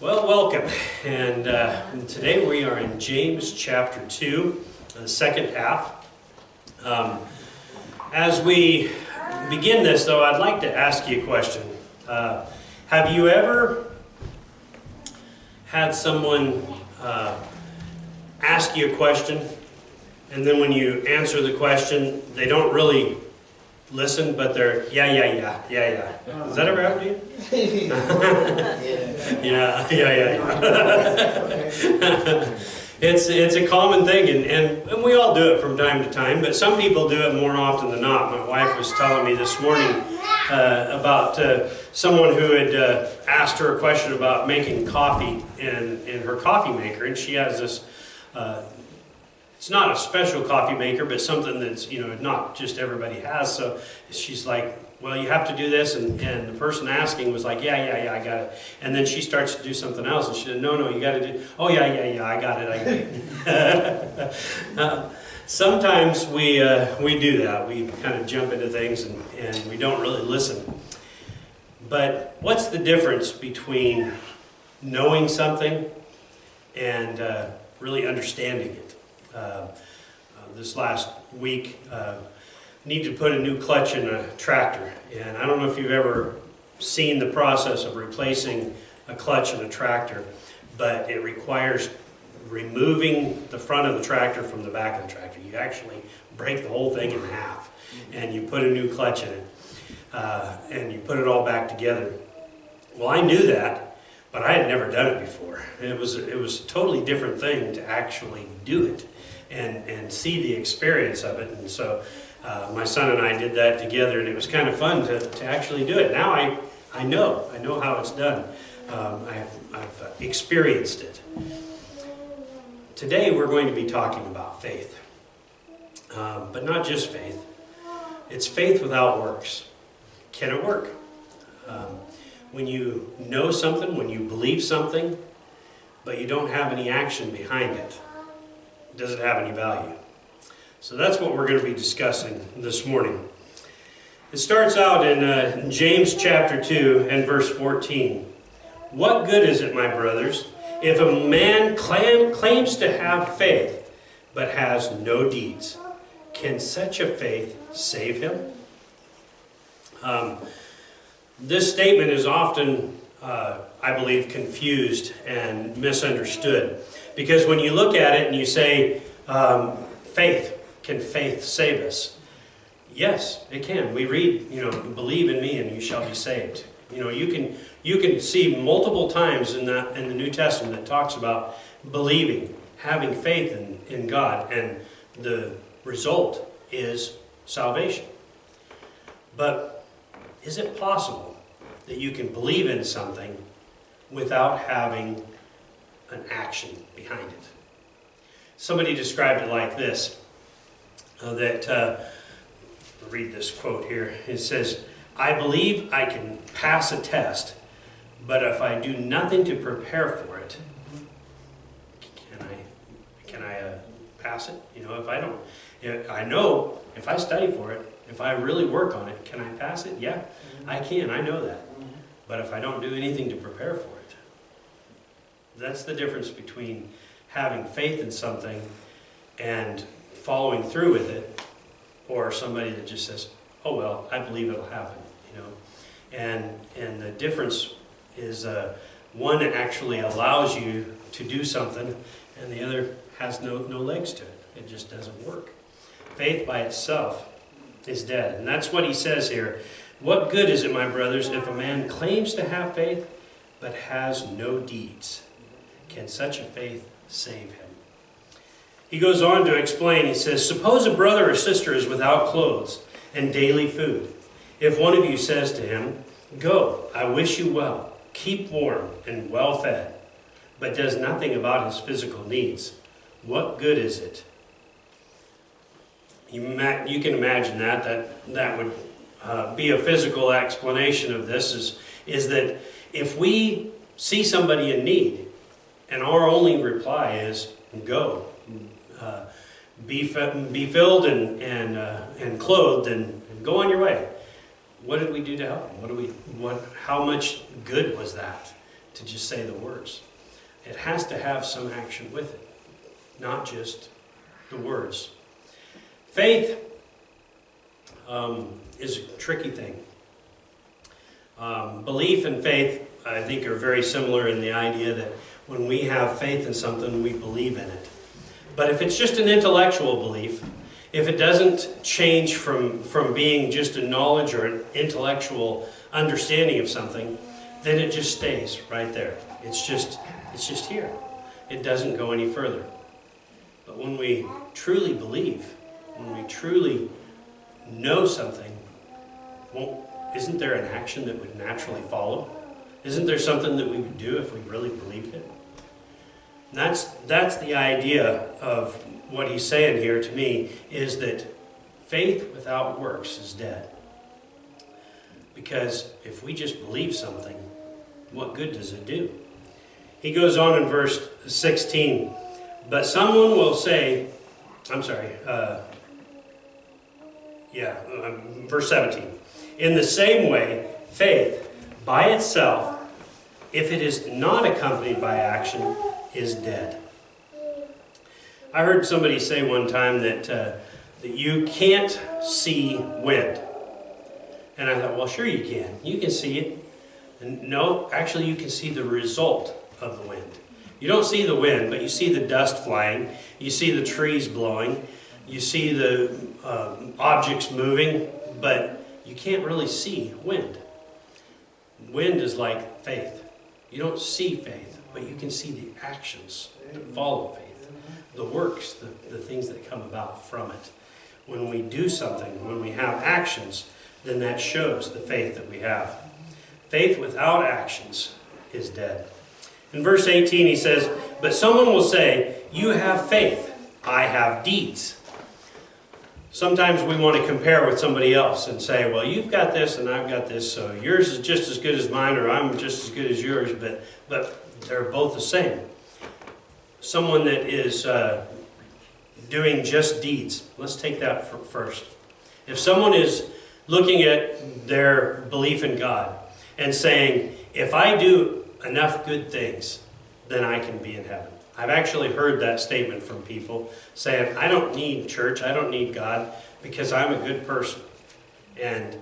Well, welcome. And today we are in James chapter 2, the second half. As we begin this, though, I'd like to ask you a question. Have you ever had someone ask you a question, and then when you answer the question, they don't really listen, but they're, yeah. Has that ever happened to you? Yeah. It's a common thing, and we all do it from time to time, but some people do it more often than not. My wife was telling me this morning about someone who had asked her a question about making coffee in her coffee maker, and she has this it's not a special coffee maker, but something that's, not just everybody has. So she's like, well, you have to do this. And the person asking was like, yeah, I got it. And then she starts to do something else. And she said, no, you got to do, oh, yeah, I got it. Sometimes we do that. We kind of jump into things and we don't really listen. But what's the difference between knowing something and really understanding it? This last week, need to put a new clutch in a tractor, and I don't know if you've ever seen the process of replacing a clutch in a tractor, but it requires removing the front of the tractor from the back of the tractor. You actually break the whole thing in half, and you put a new clutch in it, and you put it all back together. Well, I knew that, but I had never done it before. It was a totally different thing to actually do it and see the experience of it. And so my son and I did that together, and it was kind of fun to actually do it. Now I know how it's done. I've experienced it. Today we're going to be talking about faith, but not just faith. It's faith without works. Can it work? When you know something, when you believe something, but you don't have any action behind it, does it have any value? So that's what we're going to be discussing this morning. It starts out in James chapter 2 and verse 14. What good is it, my brothers, if a man claims to have faith, but has no deeds? Can such a faith save him? This statement is often, I believe, confused and misunderstood. Because when you look at it and you say, faith, can faith save us? Yes, it can. We read, believe in me and you shall be saved. You can see multiple times in the New Testament that talks about believing, having faith in God, and the result is salvation. But is it possible that you can believe in something without having an action behind it? Somebody described it like this, I'll read this quote here. It says, I believe I can pass a test, but if I do nothing to prepare for it, can I pass it? If I don't, I know if I study for it, if I really work on it, can I pass it? Yeah, I can. I know that. But if I don't do anything to prepare for it, that's the difference between having faith in something and following through with it, or somebody that just says, oh well, I believe it'll happen, and the difference is one actually allows you to do something, and the other has no legs to it. It just doesn't work. Faith by itself is dead, and that's what he says here. What good is it, my brothers, if a man claims to have faith but has no deeds? Can such a faith save him? He goes on to explain, he says, suppose a brother or sister is without clothes and daily food. If one of you says to him, go, I wish you well, keep warm and well fed, but does nothing about his physical needs, what good is it? You can imagine that would be a physical explanation of this, is that if we see somebody in need, and our only reply is, go, be filled and clothed and go on your way. What did we do to help them? How much good was that? to just say the words. It has to have some action with it, not just the words. Faith is a tricky thing. Belief and faith, I think, are very similar in the idea that when we have faith in something, we believe in it. But if it's just an intellectual belief, if it doesn't change from being just a knowledge or an intellectual understanding of something, then it just stays right there. It's just here. It doesn't go any further. But when we truly believe, when we truly know something, isn't there an action that would naturally follow? Isn't there something that we would do if we really believed it? And that's the idea of what he's saying here to me, is that faith without works is dead. Because if we just believe something, what good does it do? He goes on in verse 16, but someone will say, verse 17. In the same way, faith by itself, if it is not accompanied by action, is dead. I heard somebody say one time that you can't see wind. And I thought, well, sure you can. You can see it. And no, actually you can see the result of the wind. You don't see the wind, but you see the dust flying. You see the trees blowing. You see the objects moving, but you can't really see wind. Wind is like faith. You don't see faith, but you can see the actions that follow faith. The works, the things that come about from it. When we do something, when we have actions, then that shows the faith that we have. Faith without actions is dead. In verse 18 he says, but someone will say, you have faith, I have deeds. Sometimes we want to compare with somebody else and say, well, you've got this and I've got this, so yours is just as good as mine, or I'm just as good as yours, but they're both the same. Someone that is doing just deeds. Let's take that first. If someone is looking at their belief in God and saying, if I do enough good things, then I can be in heaven. I've actually heard that statement from people saying, I don't need church, I don't need God, because I'm a good person. And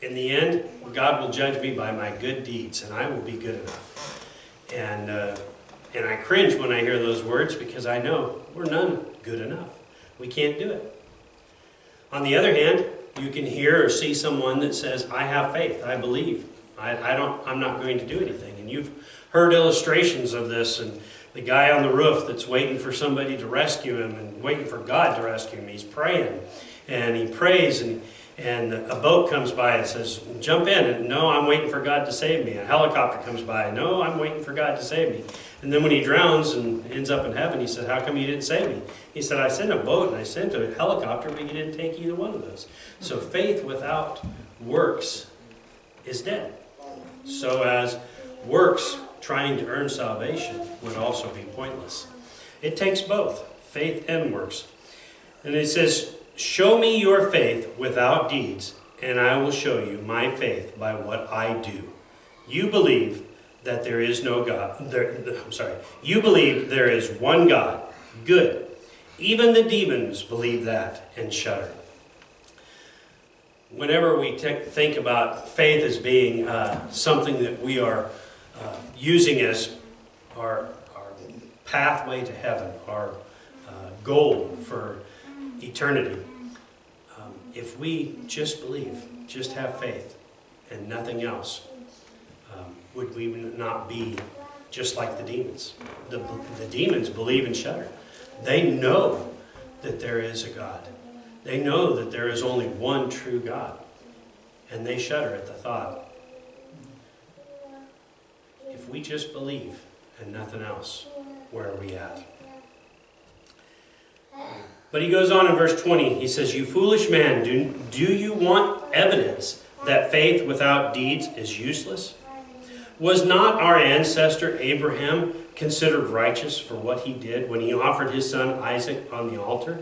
in the end, God will judge me by my good deeds, and I will be good enough. And I cringe when I hear those words, because I know we're none good enough. We can't do it. On the other hand, you can hear or see someone that says, I have faith, I believe. I'm not going to do anything. And you've heard illustrations of this, and the guy on the roof that's waiting for somebody to rescue him and waiting for God to rescue him. He's praying, and he prays, and a boat comes by and says, jump in. And no, I'm waiting for God to save me. A helicopter comes by. No, I'm waiting for God to save me. And then when he drowns and ends up in heaven, he said, how come you didn't save me? He said, I sent a boat and I sent a helicopter, but you didn't take either one of those. So faith without works is dead. So as works trying to earn salvation would also be pointless. It takes both, faith and works. And it says, show me your faith without deeds, and I will show you my faith by what I do. You believe that there is no God. You believe there is one God. Good. Even the demons believe that and shudder. Whenever we think about faith as being something that we are using as our pathway to heaven, our goal for eternity, if we just believe, just have faith, and nothing else, would we not be just like the demons? The demons believe and shudder. They know that there is a God. They know that there is only one true God. And they shudder at the thought. If we just believe and nothing else, where are we at? But he goes on in verse 20. He says, you foolish man, do you want evidence that faith without deeds is useless? Was not our ancestor Abraham considered righteous for what he did when he offered his son Isaac on the altar?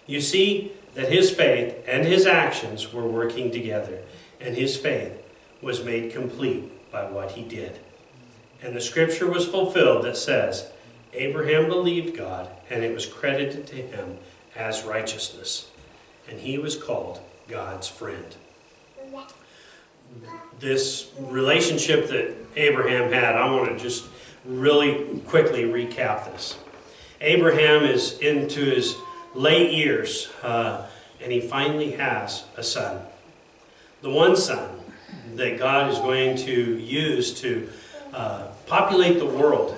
You see that his faith and his actions were working together, and his faith was made complete by what he did. And the scripture was fulfilled that says, Abraham believed God, and it was credited to him as righteousness. And he was called God's friend. This relationship that Abraham had, I want to just really quickly recap this. Abraham is into his late years, and he finally has a son. The one son that God is going to use to populate the world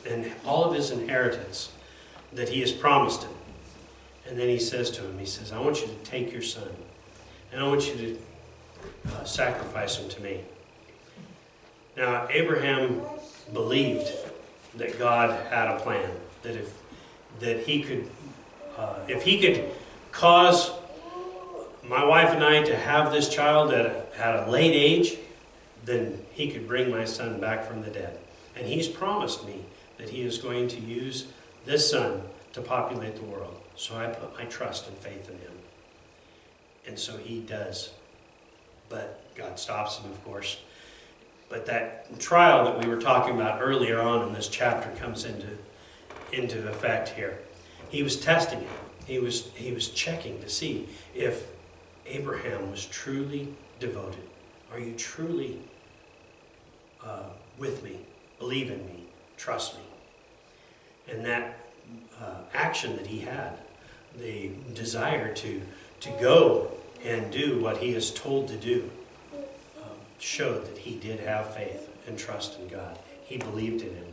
and all of his inheritance that he has promised him. And then he says to him, he says, I want you to take your son, and I want you to sacrifice him to me. Now, Abraham believed that God had a plan, that if he could cause my wife and I to have this child at a late age, then he could bring my son back from the dead. And he's promised me that he is going to use this son to populate the world. So I put my trust and faith in him. And so he does. But God stops him, of course. But that trial that we were talking about earlier on in this chapter comes into effect here. He was testing him. He was checking to see if Abraham was truly devoted. Are you truly with me? Believe in me? Trust me? And that action that he had, the desire to go and do what he is told to do, showed that he did have faith and trust in God. He believed in him.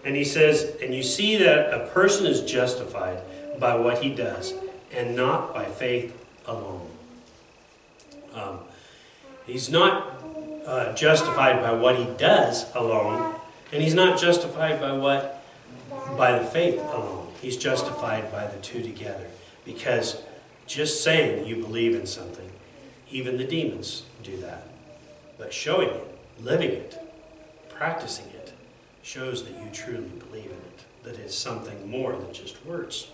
And he says, and you see that a person is justified by what he does and not by faith alone. He's not justified by what he does alone, and he's not justified by the faith alone. He's justified by the two together. Because just saying you believe in something, even the demons do that. But showing it, living it, practicing it, shows that you truly believe in it, that it's something more than just words.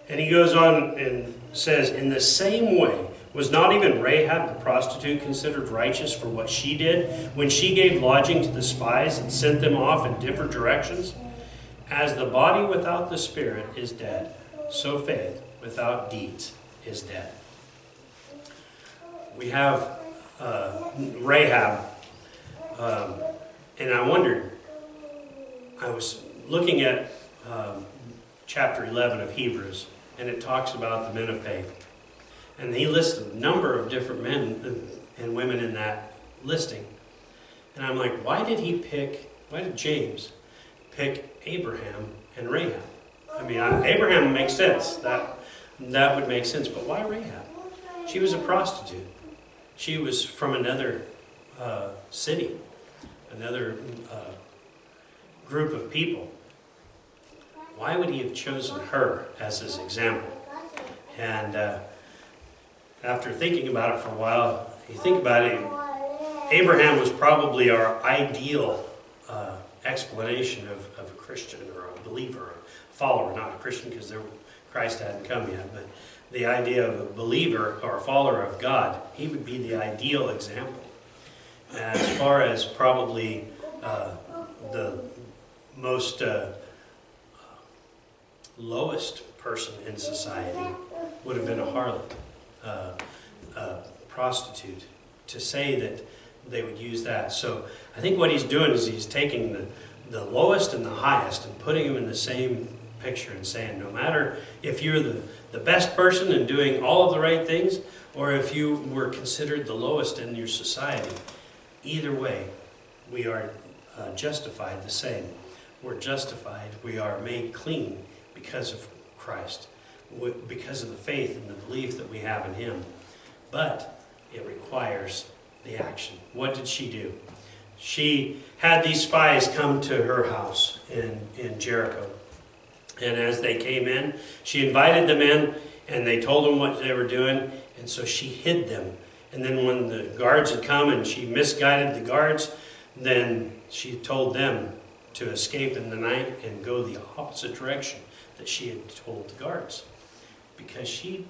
And he goes on and says, in the same way, was not even Rahab the prostitute considered righteous for what she did when she gave lodging to the spies and sent them off in different directions? As the body without the spirit is dead, so faith without deeds is dead. We have Rahab, and I wondered, I was looking at chapter 11 of Hebrews, and it talks about the men of faith. And he listed a number of different men and women in that listing. And I'm like, why did James pick Abraham and Rahab? I mean, Abraham makes sense. That would make sense. But why Rahab? She was a prostitute. She was from another city, another group of people. Why would he have chosen her as his example? And after thinking about it for a while, you think about it, Abraham was probably our ideal explanation of a Christian or a believer, a follower, not a Christian because Christ hadn't come yet, but the idea of a believer or a follower of God, he would be the ideal example. As far as probably the most lowest person in society would have been a harlot, a prostitute, to say that they would use that. So I think what he's doing is he's taking the lowest and the highest and putting them in the same picture and saying, no matter if you're the best person and doing all of the right things, or if you were considered the lowest in your society, either way, we are justified the same. We're justified, we are made clean because of Christ, because of the faith and the belief that we have in him. But it requires the action. What did she do? She had these spies come to her house in Jericho. And as they came in, she invited them in, and they told them what they were doing, and so she hid them. And then when the guards had come and she misguided the guards, then she told them to escape in the night and go the opposite direction that she had told the guards. Because she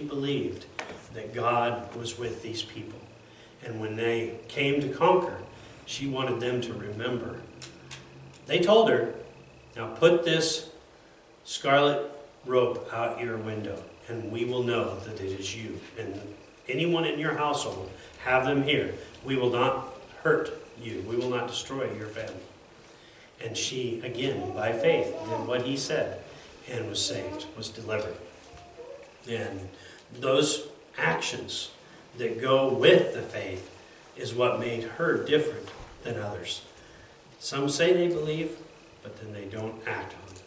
believed that God was with these people. And when they came to conquer, She wanted them to remember. They told her, now put this scarlet rope out your window, and we will know that it is you. And anyone in your household, have them here. We will not hurt you. We will not destroy your family. And she, again, by faith, did what he said and was saved, was delivered. And those actions that go with the faith is what made her different than others. Some say they believe, but then they don't act on it.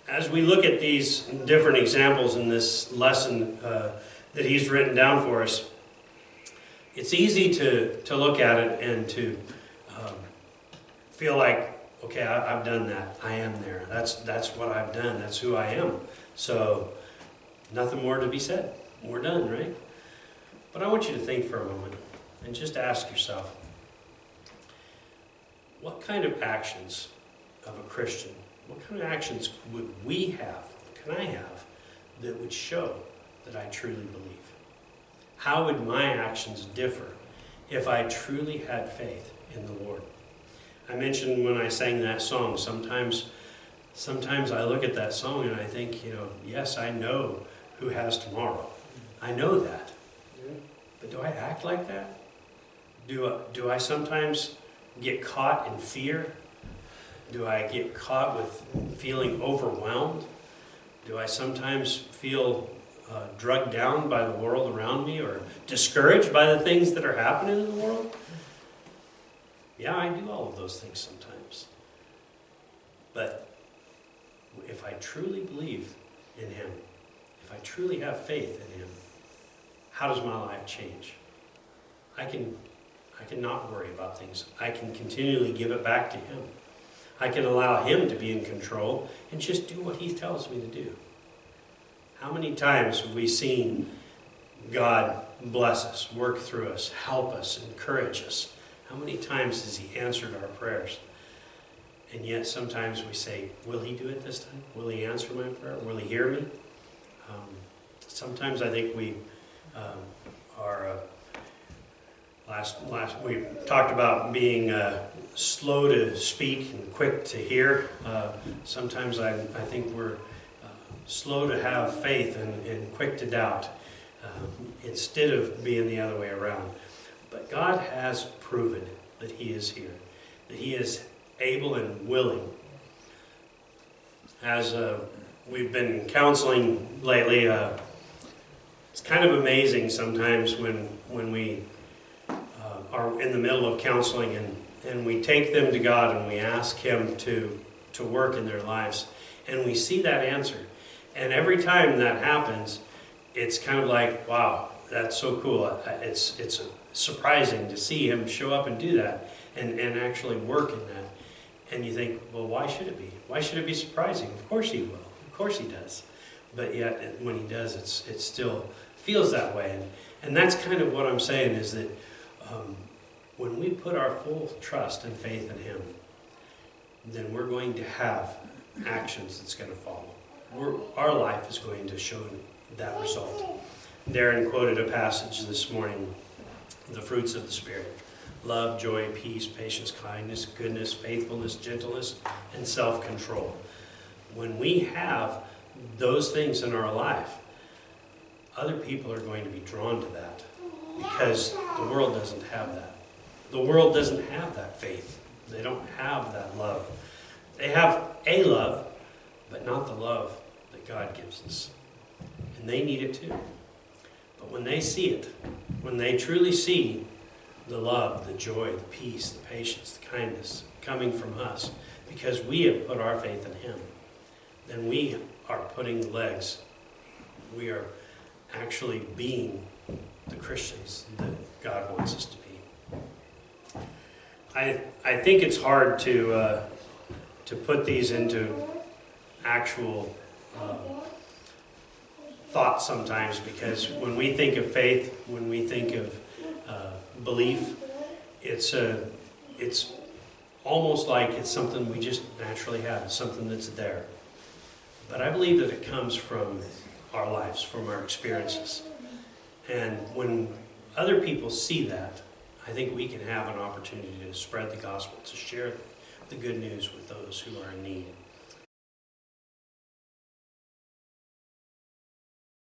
As we look at these different examples in this lesson that he's written down for us, it's easy to look at it and to feel like, okay, I've done that. I am there. That's what I've done. That's who I am. So nothing more to be said. We're done, right? But I want you to think for a moment and just ask yourself, what kind of actions of a Christian, what kind of actions would we have, can I have, that would show that I truly believe? How would my actions differ if I truly had faith in the Lord? I mentioned when I sang that song, sometimes I look at that song and I think, yes, I know who has tomorrow. I know that. But do I act like that? Do I sometimes get caught in fear? Do I get caught with feeling overwhelmed? Do I sometimes feel drugged down by the world around me or discouraged by the things that are happening in the world? Yeah, I do all of those things sometimes. But if I truly believe in him, if I truly have faith in him, how does my life change? I can not worry about things. I can continually give it back to him. I can allow him to be in control and just do what he tells me to do. How many times have we seen God bless us, work through us, help us, encourage us? How many times has he answered our prayers? And yet sometimes we say, will he do it this time? Will he answer my prayer? Will he hear me? Sometimes I think we are... we talked about being slow to speak and quick to hear. Sometimes I think we're slow to have faith and quick to doubt instead of being the other way around. But God has proven that he is here, that he is able and willing. As we've been counseling lately, it's kind of amazing sometimes when we are in the middle of counseling and we take them to God and we ask him to work in their lives, and we see that answer. And every time that happens, it's kind of like, wow, that's so cool. It's surprising to see him show up and do that and actually work in that. And you think, well, why should it be? Why should it be surprising? Of course he will. Of course he does. But yet, when he does, it still feels that way. And that's kind of what I'm saying is that when we put our full trust and faith in him, then we're going to have actions that's going to follow. Our life is going to show that result. Darren quoted a passage this morning, the fruits of the Spirit: love, joy, peace, patience, kindness, goodness, faithfulness, gentleness, and self-control. When we have those things in our life, other people are going to be drawn to that because the world doesn't have that. The world doesn't have that faith. They don't have that love. They have a love, but not the love that God gives us. And they need it too. But when they see it, when they truly see the love, the joy, the peace, the patience, the kindness coming from us, because we have put our faith in him, then we are putting legs. We are actually being the Christians that God wants us to be. I think it's hard to put these into actual thoughts sometimes, because when we think of faith, when we think of belief, it's almost like it's something we just naturally have. It's something that's there. But I believe that it comes from our lives, from our experiences. And when other people see that, I think we can have an opportunity to spread the gospel, to share the good news with those who are in need.